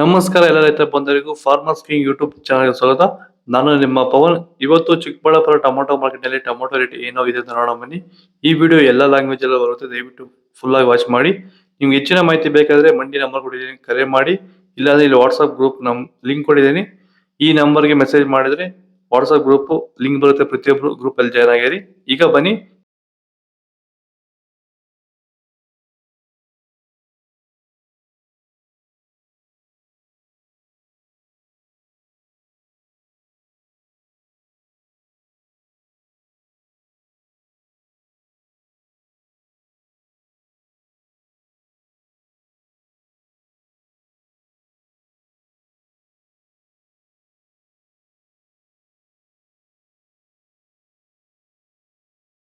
ನಮಸ್ಕಾರ ಎಲ್ಲ ರೈತ ಬಂಧುಗಳಿಗೂ ಫಾರ್ಮರ್ಸ್ ಕಿಂಗ್ ಯೂಟ್ಯೂಬ್ ಚಾನಲ್ಗೆ ಸ್ವಾಗತ. ನಾನು ನಿಮ್ಮ ಪವನ್. ಇವತ್ತು ಚಿಕ್ಕಬಳ್ಳಾಪುರ ಟೊಮೊಟೊ ಮಾರ್ಕೆಟ್ ನಲ್ಲಿ ಟೊಮೊಟೊ ರೇಟ್ ಏನೋ ಇದೆ ಅಂತ ನೋಡೋಣ ಬನ್ನಿ. ಈ ವಿಡಿಯೋ ಎಲ್ಲ ಲ್ಯಾಂಗ್ವೇಜ್ ಎಲ್ಲ ಬರುತ್ತೆ, ದಯವಿಟ್ಟು ಫುಲ್ ಆಗಿ ವಾಚ್ ಮಾಡಿ. ನಿಮ್ಗೆ ಹೆಚ್ಚಿನ ಮಾಹಿತಿ ಬೇಕಾದ್ರೆ ಮಂಡಿ ನಂಬರ್ ಕೊಟ್ಟಿದ್ದೀನಿ, ಕರೆ ಮಾಡಿ. ಇಲ್ಲಾಂದ್ರೆ ಇಲ್ಲಿ ವಾಟ್ಸ್ಆಪ್ ಗ್ರೂಪ್ ಲಿಂಕ್ ಕೊಟ್ಟಿದ್ದೀನಿ, ಈ ನಂಬರ್ಗೆ ಮೆಸೇಜ್ ಮಾಡಿದ್ರೆ ವಾಟ್ಸ್ಆಪ್ ಗ್ರೂಪ್ ಲಿಂಕ್ ಬರುತ್ತೆ, ಪ್ರತಿಯೊಬ್ಬರು ಗ್ರೂಪ್ ಅಲ್ಲಿ ಜಾಯ್ನ್ ಆಗಿರಿ. ಈಗ ಬನ್ನಿ.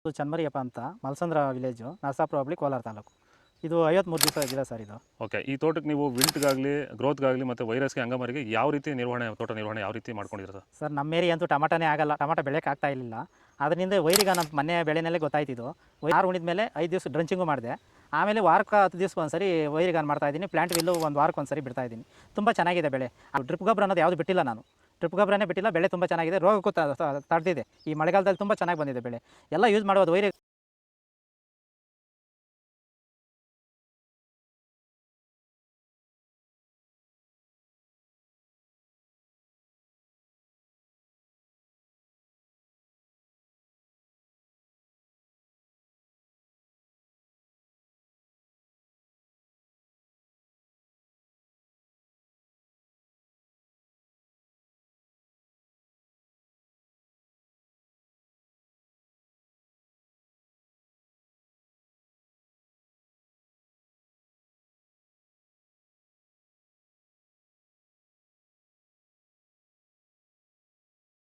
ಇದು ಚನ್ಮರಿಯಪ್ಪ ಅಂತ ಮಲ್ಸಂದ್ರ ವಿಲೇಜು, ನರಸಾಪುರ ಹೋಬಳಿ, ಕೋಲಾರ ತಾಲೂಕು. ಇದು 53 ದಿವಸ ಗಿಡ ಸರ್ ಇದು. ಓಕೆ. ಈ ತೋಟಕ್ಕೆ ನೀವು ವಿಲ್ಟ್ಗಾಗಲಿ, ಗ್ರೋತ್ಗಾಗಲಿ ಮತ್ತು ವೈರಸ್ಗೆ, ಅಂಗಮಾರಿಗೆ ಯಾವ ರೀತಿ ನಿರ್ವಹಣೆ, ತೋಟ ನಿರ್ವಹಣೆ ಯಾವ ರೀತಿ ಮಾಡ್ಕೊಂಡಿದ್ದೀರಾ ಸರ್? ಸರ್ ನಮ್ಮ ಏರಿಯಾ ಅಂತೂ ಟಮಾಟನೇ ಆಗಲ್ಲ, ಟಮಾಟ ಬೆಳೆಯೋಕೆ ಆಗ್ತಾ ಇರಲಿಲ್ಲ. ಅದರಿಂದ ವೈರಿಗೆ ನಮ್ಮ ಮನೆ ಬೆಳೆನಲ್ಲೇ ಗೊತ್ತಾಯ್ತಿದ್ದು. ಆರು ಉಣಿದ ಮೇಲೆ 5 ದಿವಸ ಡ್ರಂಚಿಂಗು ಮಾಡಿದೆ. ಆಮೇಲೆ ವಾರಕ್ಕೆ 10 ದಿವಸಕ್ಕೆ ಒಂದ್ಸರಿ ವೈರಿಗಾನ್ ಮಾಡ್ತಾಯಿದ್ದೀನಿ. ಪ್ಲಾಂಟ್ ವಿಲ್ಲು ಒಂದು ವಾರಕ್ಕೆ ಒಂದ್ಸರಿ ಬಿಡ್ತಾಯಿದ್ದೀನಿ. ತುಂಬ ಚೆನ್ನಾಗಿದೆ ಬೆಳೆ. ಡ್ರಿಪ್ ಗೊಬ್ಬರ ಅನ್ನೋದು ಯಾವುದು ಬಿಟ್ಟಿಲ್ಲ ನಾನು, ಡ್ರಿಪ್ ಗೊಬ್ಬರನೇ ಬಿಟ್ಟಿಲ್ಲ. ಬೆಳೆ ತುಂಬ ಚೆನ್ನಾಗಿದೆ, ರೋಗಕ್ಕೂ ತಡೆದಿದೆ. ಈ ಮಳೆಗಾಲದಲ್ಲಿ ತುಂಬ ಚೆನ್ನಾಗಿ ಬಂದಿದೆ ಬೆಳೆ. ಎಲ್ಲ ಯೂಸ್ ಮಾಡೋದು ವೈರಿ